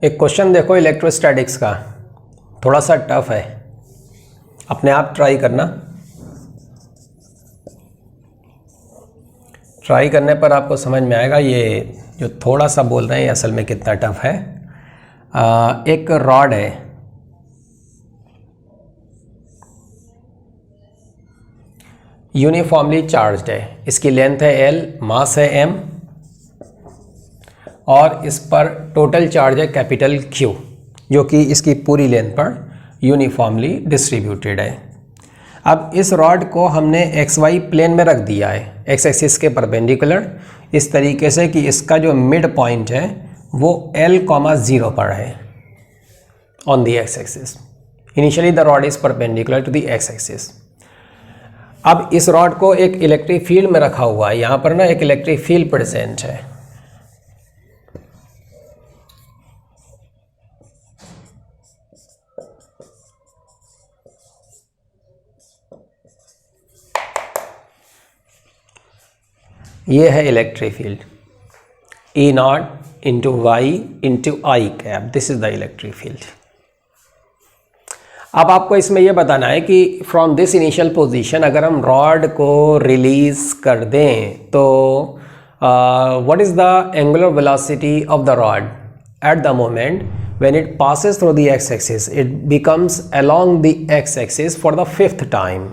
एक क्वेश्चन देखो इलेक्ट्रोस्टैटिक्स का, थोड़ा सा टफ है, अपने आप ट्राई करना। ट्राई करने पर आपको समझ में आएगा ये जो थोड़ा सा बोल रहे हैं असल में कितना टफ है। एक रॉड है, यूनिफॉर्मली चार्ज्ड है, इसकी लेंथ है L, मास है M और इस पर टोटल चार्ज है कैपिटल Q, जो कि इसकी पूरी लेंथ पर यूनिफॉर्मली डिस्ट्रीब्यूटेड है। अब इस रॉड को हमने XY प्लेन में रख दिया है, एक्स एक्सिस के परपेंडिकुलर, इस तरीके से कि इसका जो मिड पॉइंट है वो L,0 पर है on the x axis. Initially the rod is perpendicular to the x axis. अब इस रॉड को एक इलेक्ट्रिक फील्ड में रखा हुआ है, यहाँ पर ना एक इलेक्ट्रिक फील्ड प्रेजेंट है। ये है electric field E0 into Y into I cap, this is the electric field. अब आपको इसमें यह बताना है कि फ्रॉम दिस इनिशियल पोजीशन अगर हम रॉड को रिलीज कर दें तो what is the angular velocity of the rod at the moment when it passes through the x axis, it becomes along the x axis for the 5th time.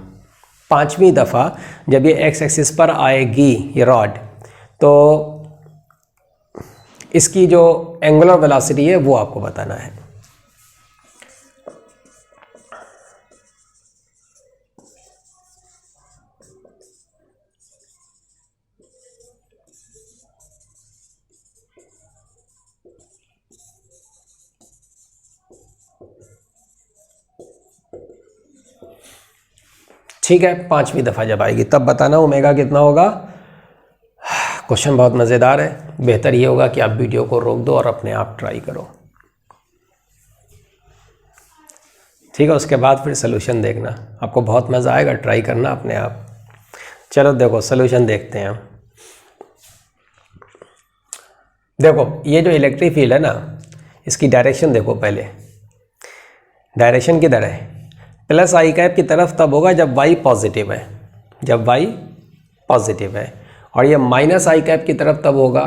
5वीं दफ़ा जब ये एक्स एक्सिस पर आएगी ये रॉड, तो इसकी जो एंगुलर वेलोसिटी है वो आपको बताना है। ठीक है, 5वीं दफ़ा जब आएगी तब बताना ओमेगा कितना होगा। क्वेश्चन बहुत मज़ेदार है, बेहतर ये होगा कि आप वीडियो को रोक दो और अपने आप ट्राई करो, ठीक है। उसके बाद फिर सोल्यूशन देखना, आपको बहुत मज़ा आएगा, ट्राई करना अपने आप। चलो देखो सोल्यूशन देखते हैं हम। देखो ये जो इलेक्ट्रिक फील्ड है ना, इसकी डायरेक्शन देखो पहले, डायरेक्शन किधर है, प्लस आई कैप की तरफ तब होगा जब y पॉजिटिव है, जब y पॉजिटिव है, और ये माइनस आई कैप की तरफ तब होगा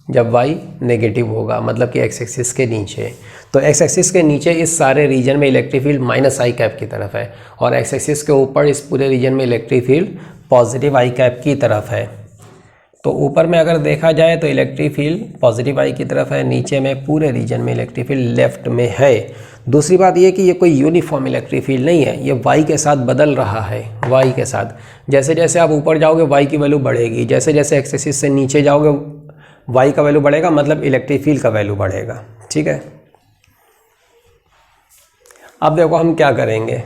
जब y नेगेटिव होगा, मतलब कि एक्स एक्सिस के नीचे। तो एक्स एक्सिस के नीचे इस सारे रीजन में इलेक्ट्रिक फील्ड माइनस आई कैप की तरफ है, और एक्स एक्सिस के ऊपर इस पूरे रीजन में इलेक्ट्रिक फील्ड पॉजिटिव आई कैप की तरफ है। तो ऊपर में अगर देखा जाए तो इलेक्ट्रिक फील्ड पॉजिटिव आई की तरफ है, नीचे में पूरे रीजन में इलेक्ट्रिक फील्ड लेफ्ट में है। दूसरी बात ये कि ये कोई यूनिफॉर्म इलेक्ट्रिक फील्ड नहीं है, ये वाई के साथ बदल रहा है, वाई के साथ। जैसे जैसे आप ऊपर जाओगे वाई की वैल्यू बढ़ेगी, जैसे जैसे एक्स एक्सिस से नीचे जाओगे वाई का वैल्यू बढ़ेगा, मतलब इलेक्ट्रिक फील्ड का वैल्यू बढ़ेगा, ठीक है। अब देखो हम क्या करेंगे,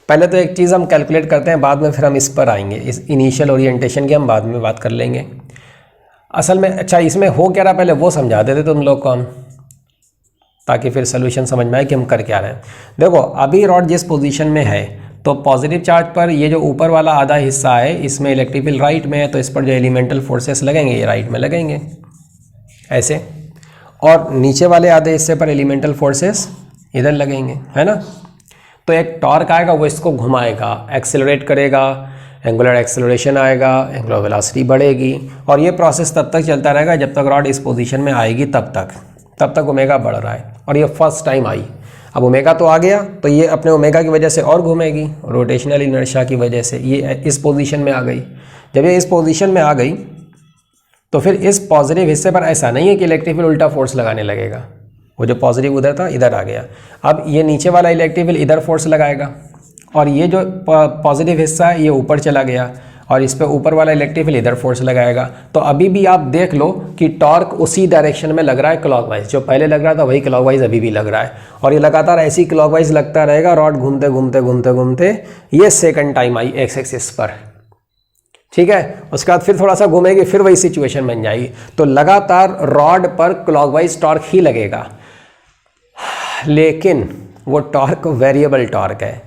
पहले तो एक चीज़ हम कैलकुलेट करते हैं, बाद में फिर हम इस पर आएंगे, इस इनिशियल ओरिएंटेशन की हम बाद में बात कर लेंगे। असल में अच्छा इसमें हो क्या रहा पहले वो समझा देते तुम लोग को हम, ताकि फिर सोल्यूशन समझ में आए कि हम कर क्या रहे हैं। देखो अभी रॉड जिस पोजीशन में है, तो पॉजिटिव चार्ज पर ये जो ऊपर वाला आधा हिस्सा है इसमें इलेक्ट्रिक फील्ड राइट में है, तो इस पर जो एलिमेंटल फोर्सेस लगेंगे ये राइट में लगेंगे ऐसे, और नीचे वाले आधे हिस्से पर एलिमेंटल फोर्सेस इधर लगेंगे, है ना। तो एक टॉर्क आएगा, वो इसको घुमाएगा, एक्सेलरेट करेगा, एंगुलर एक्सेलरेशन आएगा, एंगुलर वेलोसिटी बढ़ेगी, और ये प्रोसेस तब तक चलता रहेगा जब तक रॉड इस पोजीशन में आएगी, तब तक ओमेगा बढ़ रहा है। और ये फर्स्ट टाइम आई, अब ओमेगा तो आ गया, तो ये अपने ओमेगा की वजह से और घूमेगी, रोटेशनल इनर्शिया की वजह से ये इस पोजीशन में आ गई। जब ये इस पोजीशन में आ गई तो फिर इस पॉजिटिव हिस्से पर ऐसा नहीं है कि इलेक्ट्रिक फील्ड उल्टा फोर्स लगाने लगेगा, वो जो पॉजिटिव उधर था इधर आ गया। अब ये नीचे वाला इलेक्ट्रिक फील्ड इधर फोर्स लगाएगा, और ये जो पॉजिटिव हिस्सा है ये ऊपर चला गया, और इस पे ऊपर वाला इलेक्ट्रिक फील्ड इधर फोर्स लगाएगा। तो अभी भी आप देख लो कि टॉर्क उसी डायरेक्शन में लग रहा है क्लॉकवाइज, जो पहले लग रहा था वही क्लॉकवाइज अभी भी लग रहा है, और ये लगातार ऐसी क्लॉकवाइज लगता रहेगा, रॉड घूमते घूमते घूमते घूमते ये second time I x axis पर, ठीक है। उसके बाद फिर थोड़ा सा घूमेगी, फिर वही सिचुएशन बन जाएगी। तो लगातार रॉड पर क्लॉकवाइज टॉर्क ही लगेगा, लेकिन वो टॉर्क वेरिएबल टॉर्क है,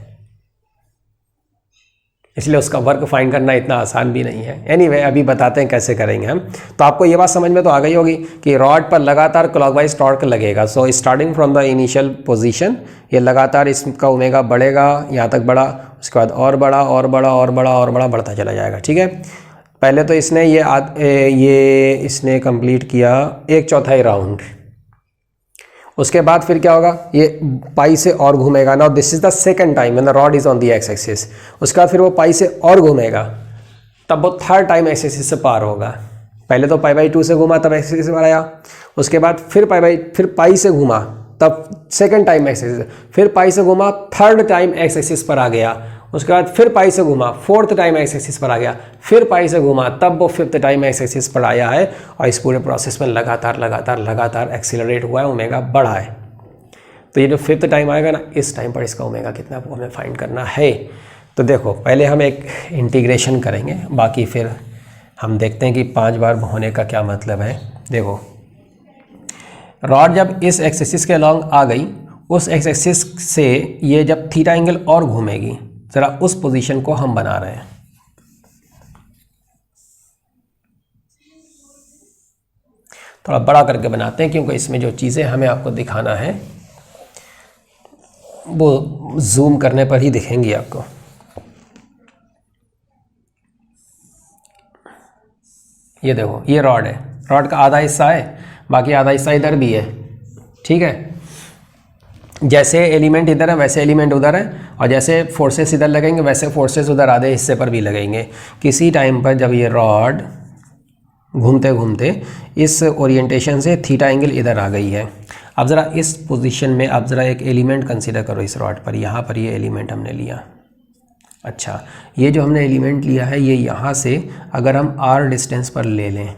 इसलिए उसका वर्क फाइंड करना इतना आसान भी नहीं है। एनीवे अभी बताते हैं कैसे करेंगे हम। तो आपको ये बात समझ में तो आ गई होगी कि रॉड पर लगातार क्लॉकवाइज टॉर्क लगेगा। So starting from the initial position ये लगातार इसका ओमेगा बढ़ेगा यहाँ तक बढ़ा, उसके बाद और बड़ा और बड़ा और बड़ा और बड़ा बढ़ता चला जाएगा। ठीक है, पहले तो इसने ये इसने कंप्लीट किया 1/4 राउंड, उसके बाद फिर क्या होगा, ये पाई से और घूमेगा। Now this is the second time when the rod is on the x axis. उसके बाद फिर वो पाई से और घूमेगा, तब वो थर्ड टाइम एक्स एक्सिस से पार होगा। पहले तो π/2 से घूमा तब एक्स एक्सिस पर आया, उसके बाद फिर पाई से घूमा तब सेकंड टाइम एक्स एक्सिस, फिर पाई से घूमा थर्ड टाइम एक्स एक्सिस पर आ गया, उसके बाद फिर पाई से घूमा फोर्थ टाइम एक्स एक्सिस पर आ गया, फिर पाई से घूमा तब वो फिफ्थ टाइम एक्स एक्सिस पर आया है। और इस पूरे प्रोसेस में लगातार एक्सीलरेट हुआ है, ओमेगा बढ़ा है। तो ये जो फिफ्थ टाइम आएगा ना, इस टाइम पर इसका ओमेगा कितना वो हमें फाइंड करना है। तो देखो पहले हम एक इंटीग्रेशन करेंगे, बाकी फिर हम देखते हैं कि 5 बार होने का क्या मतलब है। देखो रॉड जब इस एक्स एक्सिस के अलॉन्ग आ गई, उस एक्स एक्सिस से ये जब थीटा एंगल और घूमेगी, ज़रा उस पोजीशन को हम बना रहे हैं। थोड़ा बड़ा करके बनाते हैं क्योंकि इसमें जो चीज़ें हमें आपको दिखाना है वो जूम करने पर ही दिखेंगी आपको। ये देखो ये रॉड है, रॉड का आधा हिस्सा है, बाकी आधा हिस्सा इधर भी है। ठीक है, जैसे एलिमेंट इधर है वैसे एलिमेंट उधर है, और जैसे फोर्सेस इधर लगेंगे वैसे फोर्सेस उधर आधे हिस्से पर भी लगेंगे। किसी टाइम पर जब ये रॉड घूमते घूमते इस ओरिएंटेशन से थीटा एंगल इधर आ गई है। अब ज़रा इस पोजीशन में आप ज़रा एक एलिमेंट कंसीडर करो इस रॉड पर। यहाँ पर ये एलिमेंट हमने लिया, अच्छा ये जो हमने एलिमेंट लिया है ये यहाँ से अगर हम r डिस्टेंस पर ले लें,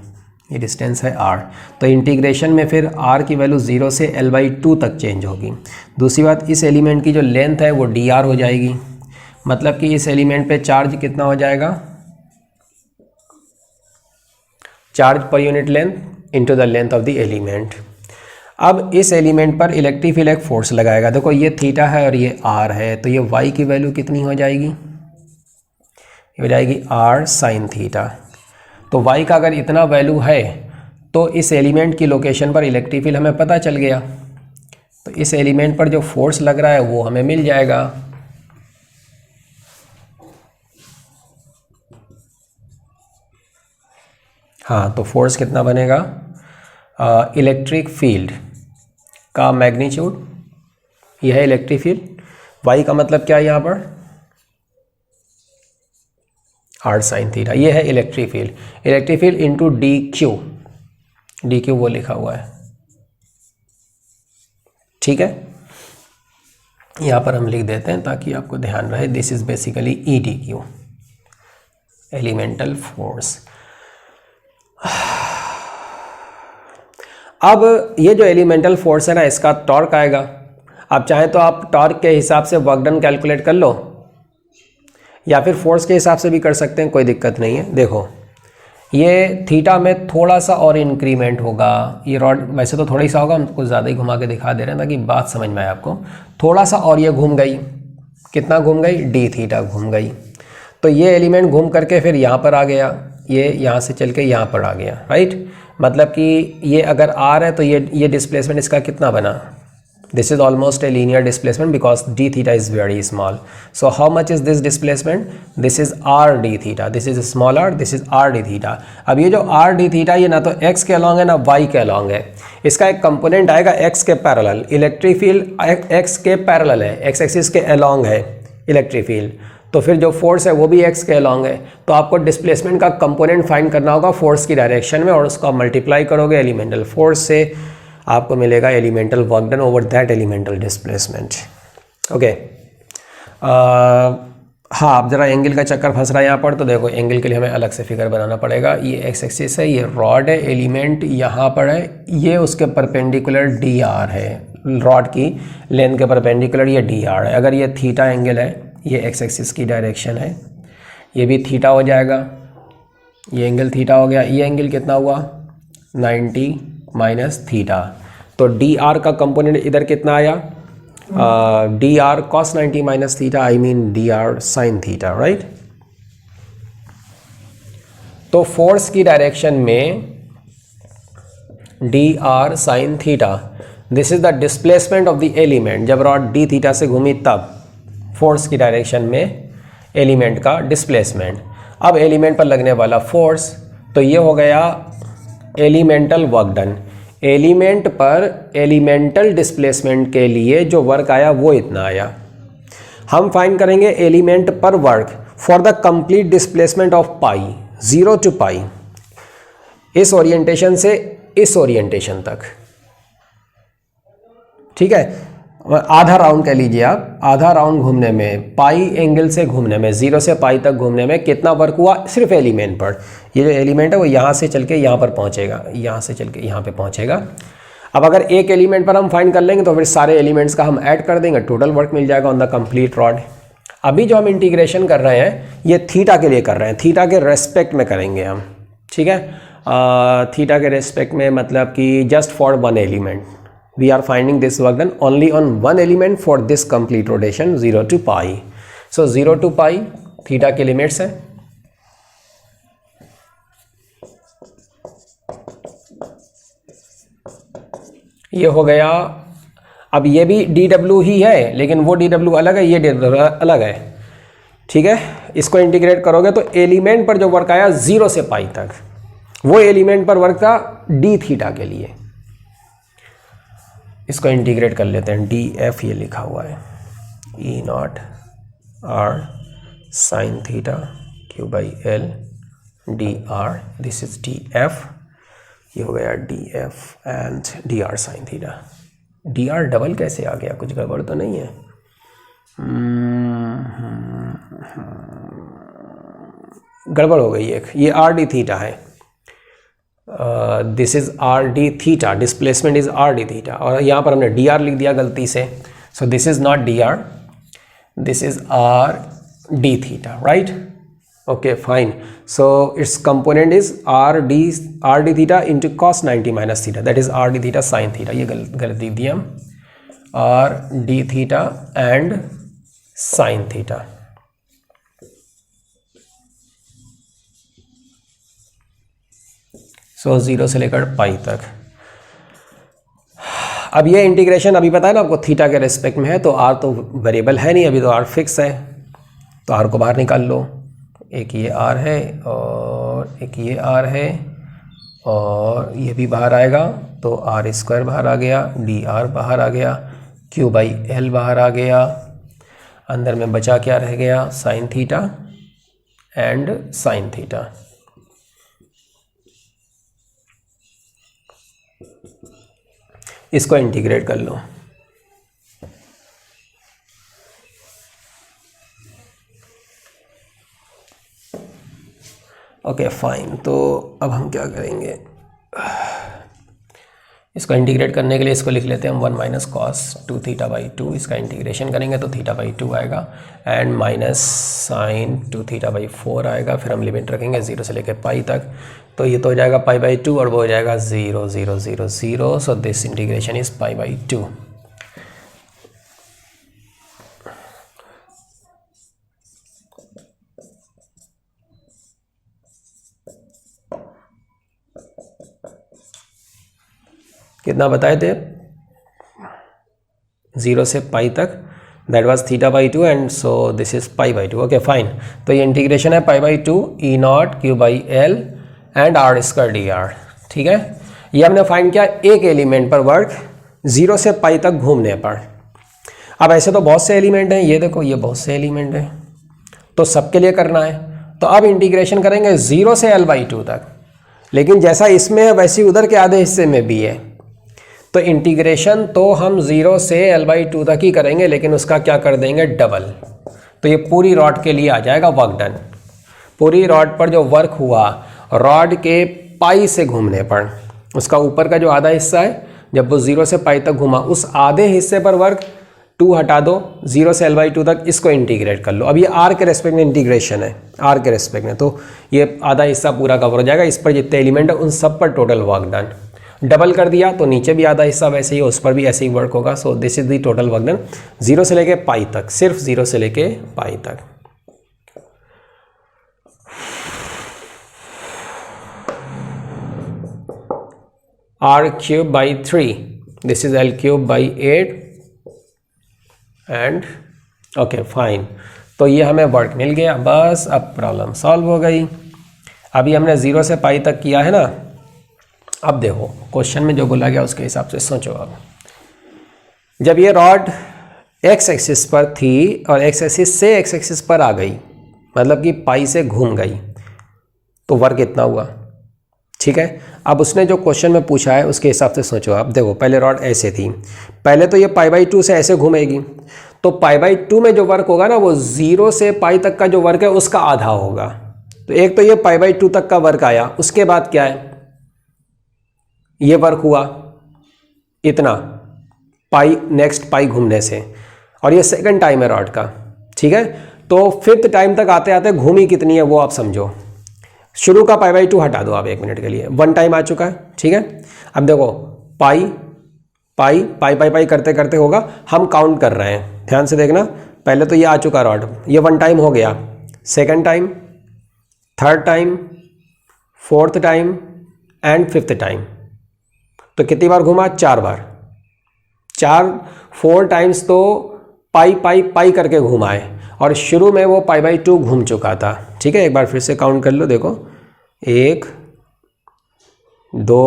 ये डिस्टेंस है r, तो इंटीग्रेशन में फिर r की वैल्यू 0 से l/2 तक चेंज होगी। दूसरी बात, इस एलिमेंट की जो लेंथ है वो dr हो जाएगी, मतलब कि इस एलिमेंट पे चार्ज कितना हो जाएगा, charge per unit length into the length of the element. अब इस एलिमेंट पर इलेक्ट्रिक फील्ड एक फोर्स लगाएगा। देखो ये थीटा है और ये r है, तो ये y की वैल्यू कितनी हो जाएगी, ये हो जाएगी r sin थीटा। तो y का अगर इतना वैल्यू है तो इस एलिमेंट की लोकेशन पर इलेक्ट्रिक फील्ड हमें पता चल गया, तो इस एलिमेंट पर जो फोर्स लग रहा है वो हमें मिल जाएगा। हाँ, तो फोर्स कितना बनेगा, इलेक्ट्रिक फील्ड का मैग्नीट्यूड, यह है इलेक्ट्रिक फील्ड, y का मतलब क्या है यहाँ पर, r sin थीटा, ये है electric field into D Q वो लिखा हुआ है। ठीक है, यहाँ पर हम लिख देते हैं ताकि आपको ध्यान रहे, this is basically E D Q, elemental force. अब ये जो एलिमेंटल फोर्स है ना, इसका टॉर्क आएगा। आप चाहें तो आप टॉर्क के हिसाब से वर्क डन कैलकुलेट कर लो, या फिर फोर्स के हिसाब से भी कर सकते हैं, कोई दिक्कत नहीं है। देखो ये थीटा में थोड़ा सा और इंक्रीमेंट होगा, ये रॉड वैसे तो थोड़ा ही सा होगा, हम कुछ ज़्यादा ही घुमा के दिखा दे रहे हैं ताकि बात समझ में आए आपको। थोड़ा सा और ये घूम गई, कितना घूम गई, डी थीटा घूम गई। तो ये एलिमेंट घूम करके फिर यहाँ पर आ गया, ये यहाँ से चल के यहाँ पर आ गया, राइट। मतलब कि ये अगर आर है तो ये डिस्प्लेसमेंट इसका कितना बना, this is almost a linear displacement because D theta is very small. So how much is this displacement, this is R D theta, this is small R, this is R D theta. अब ये जो are D theta ये ना तो x के along है ना Y के अलॉन्ग है, इसका एक कंपोनेंट आएगा एक्स के पैरेलल, इलेक्ट्रिक फील्ड एक्स के पैरेलल है, एक्स एक्सिस के अलॉन्ग है इलेक्ट्रिक फील्ड, तो फिर जो फोर्स है वो भी एक्स के अलॉन्ग है। तो आपको डिस्प्लेसमेंट का कंपोनेंट फाइंड करना होगा फोर्स की डायरेक्शन में, और उसको मल्टीप्लाई करोगे एलिमेंटल फोर्स से, आपको मिलेगा elemental work done over that elemental displacement. Okay, हाँ अब जरा एंगल का चक्कर फंस रहा है यहाँ पर, तो देखो एंगल के लिए हमें अलग से फिगर बनाना पड़ेगा। ये एक्स एक्सिस है, ये रॉड है, एलिमेंट यहाँ पर है, ये उसके परपेंडिकुलर डी आर है, रॉड की लेंथ के परपेंडिकुलर ये डी आर है। अगर ये थीटा एंगल है, ये एक्स एक्सिस की डायरेक्शन है, ये भी थीटा हो जाएगा, ये एंगल थीटा हो गया। ये एंगल कितना हुआ 90 माइनस थीटा, तो डी आर का कंपोनेंट इधर कितना आया, D R cos 90 minus theta, I mean D R sine theta, right. तो फोर्स की डायरेक्शन में D R sine theta, this is the displacement of the element. जब रॉड डी थीटा से घूमी तब फोर्स की डायरेक्शन में एलिमेंट का डिस्प्लेसमेंट। अब एलिमेंट पर लगने वाला फोर्स, तो ये हो गया एलिमेंटल वर्क डन। एलिमेंट पर एलिमेंटल डिस्प्लेसमेंट के लिए जो वर्क आया वो इतना आया। हम फाइंड करेंगे एलिमेंट पर work for the complete displacement of pi, 0 to पाई, इस ओरिएंटेशन से इस ओरिएंटेशन तक। ठीक है, आधा राउंड कह लीजिए आप, आधा राउंड घूमने में, पाई एंगल से घूमने में, 0 से पाई तक घूमने में कितना वर्क हुआ सिर्फ एलिमेंट पर। ये जो एलिमेंट है वो यहाँ से चल के यहाँ पर पहुँचेगा, यहाँ से चल के यहाँ पे पहुँचेगा। अब अगर एक एलिमेंट पर हम फाइंड कर लेंगे तो फिर सारे एलिमेंट्स का हम ऐड कर देंगे, टोटल वर्क मिल जाएगा ऑन द कंप्लीट रॉड। अभी जो हम इंटीग्रेशन कर रहे हैं ये थीटा के लिए कर रहे हैं, थीटा के रेस्पेक्ट में करेंगे हम। ठीक है, थीटा के रेस्पेक्ट में मतलब कि just for one element we are finding this work done only on one element for this complete rotation 0 to pi. So 0 to pi theta के लिमिट्स है। ये हो गया। अब ये भी dw ही है लेकिन वो dw अलग है, ये dw अलग है। ठीक है, इसको इंटीग्रेट करोगे तो एलिमेंट पर जो वर्क आया 0 से पाई तक, वो एलिमेंट पर वर्क था d थीटा के लिए। इसको इंटीग्रेट कर लेते हैं, डी एफ ये लिखा हुआ है, E naught R sine theta Q by L D R, this is D F, ये हो गया D F and D R sine theta. D R double कैसे आ गया, कुछ गड़बड़ तो नहीं है? गड़बड़ हो गई एक, ये आर डी थीटा है, this is R D theta, displacement is R D theta, और यहाँ पर हमने डी आर लिख दिया गलती से। So this is not D R, this is R D theta, right? Okay fine. So its component is R D theta into cos 90 minus theta, that is R D theta sine theta. ये गलत लिख दिया हम, R D theta and sine theta. So 0 से लेकर पाई तक। अब ये इंटीग्रेशन अभी पता है ना आपको थीटा के रेस्पेक्ट में है, तो आर तो वेरिएबल है नहीं, अभी तो आर फिक्स है, तो आर को बाहर निकाल लो। एक ये आर है और एक ये आर है और ये भी बाहर आएगा, तो आर स्क्वायर बाहर आ गया, डी आर बाहर आ गया, क्यू बाई एल बाहर आ गया, अंदर में बचा क्या रह गया, sine theta and sine theta. इसको इंटीग्रेट कर लो। ओके फाइन, तो अब हम क्या करेंगे, इसको इंटीग्रेट करने के लिए इसको लिख लेते हैं हम 1 माइनस कॉस 2 थीटा बाई 2। इसका इंटीग्रेशन करेंगे तो थीटा बाई 2 आएगा and minus sine 2 theta by 4 आएगा। फिर हम लिमिट रखेंगे 0 से लेकर पाई तक, तो ये तो हो जाएगा पाई बाई 2 और वो हो जाएगा 0 0 0 0। So this integration is pi by 2। कितना बताए थे, 0 से पाई तक, that was theta by 2 and so this is pi by 2। Okay fine, तो ये इंटीग्रेशन है pi by 2 E naught Q by L and R square D R. ठीक है, ये हमने फाइंड किया एक एलिमेंट पर वर्क 0 से पाई तक घूमने पर। अब ऐसे तो बहुत से एलिमेंट हैं, ये देखो ये बहुत से एलिमेंट हैं, तो सबके लिए करना है। तो अब इंटीग्रेशन करेंगे 0 से एल बाई 2 तक, लेकिन जैसा इसमें है वैसे उधर के आधे हिस्से में भी है, तो इंटीग्रेशन तो हम 0 से एल बाई 2 तक ही करेंगे, लेकिन उसका क्या कर देंगे, डबल। तो ये पूरी रॉड के लिए आ जाएगा वर्क डन। पूरी रॉड पर जो वर्क हुआ रॉड के पाई से घूमने पर, उसका ऊपर का जो आधा हिस्सा है, जब वो 0 से पाई तक घूमा, उस आधे हिस्से पर वर्क 2 हटा दो, 0 से एल बाई 2 तक, इसको इंटीग्रेट कर लो। अब ये आर के रेस्पेक्ट में इंटीग्रेशन है, आर के रेस्पेक्ट में, तो ये आधा हिस्सा पूरा कवर हो जाएगा। इस पर जितने एलिमेंट है उन सब पर टोटल वर्क डन। डबल कर दिया तो नीचे भी आधा हिस्सा वैसे ही, उस पर भी ऐसे ही वर्क होगा। सो this is the total work done 0 से लेके पाई तक, सिर्फ 0 से लेके पाई तक। r cube by 3, this is l cube by 8 and okay fine. तो ये हमें वर्क मिल गया, बस अब प्रॉब्लम सॉल्व हो गई। अभी हमने 0 से पाई तक किया है ना। अब देखो क्वेश्चन में जो बोला गया उसके हिसाब से सोचो। अब जब ये रॉड एक्स एक्सिस पर थी और एक्स एक्सिस से एक्स एक्सिस पर आ गई, मतलब कि पाई से घूम गई, तो वर्क कितना हुआ, ठीक है। अब उसने जो क्वेश्चन में पूछा है उसके हिसाब से सोचो। अब देखो पहले रॉड ऐसे थी, पहले तो ये π/2 से ऐसे घूमेगी, तो π/2 में जो वर्क होगा ना वो 0 से पाई तक का जो वर्क है उसका आधा होगा। तो एक तो ये π/2 तक का वर्क आया, उसके बाद क्या है, ये वर्क हुआ इतना पाई, नेक्स्ट पाई घूमने से, और ये सेकंड टाइम है रॉड का, ठीक है। तो फिफ्थ टाइम तक आते आते घूमी कितनी है वो आप समझो। शुरू का π/2 हटा दो आप 1 मिनट के लिए, 1 टाइम आ चुका है, ठीक है। अब देखो पाई पाई पाई पाई पाई करते करते होगा, हम काउंट कर रहे हैं, ध्यान से देखना। पहले तो ये आ चुका रॉड, ये 1 टाइम हो गया, second time, third time, fourth time and fifth time. तो कितनी बार घुमा, 4 बार, 4 टाइम्स तो पाई पाई पाई करके घुमाए, और शुरू में वो π/2 घूम चुका था, ठीक है। एक बार फिर से काउंट कर लो, देखो 1 2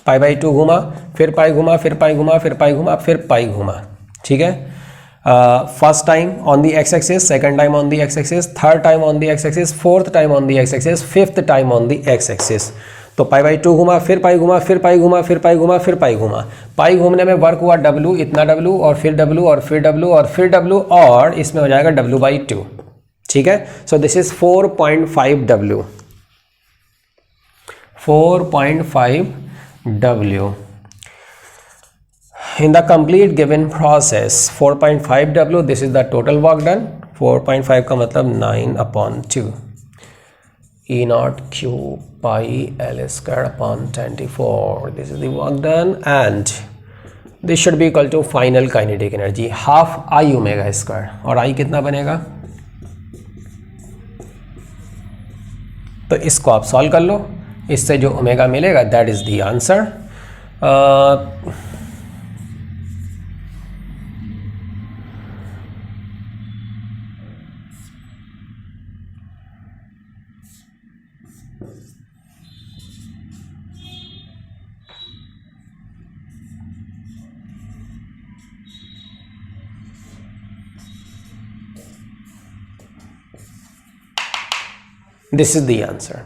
π/2 घुमा, फिर पाई घुमा, फिर पाई घुमा, फिर पाई घुमा, फिर पाई घुमा, ठीक है। First time on the x axis, second time on the x axis, third time on the x axis, fourth time on the x axis, fifth time on the x axis. तो π/2 घुमा, फिर पाई घुमा, फिर पाई घुमा, फिर पाई घुमा, फिर पाई घुमा। पाई घूमने में वर्क हुआ W, इतना W, और फिर W, और फिर W, और फिर W, और इसमें हो जाएगा W/2, ठीक है। सो this is 4.5 W, 4.5 W in the complete given process, 4.5 W, this is the total work done। 4.5 का मतलब 9/2 E0 Q pi L square upon 24, this is the work done, and this should be equal to final kinetic energy half I omega square। और I कितना बनेगा, तो इसको आप solve कर लो, इससे जो ओमेगा मिलेगा that is the answer. This is the answer।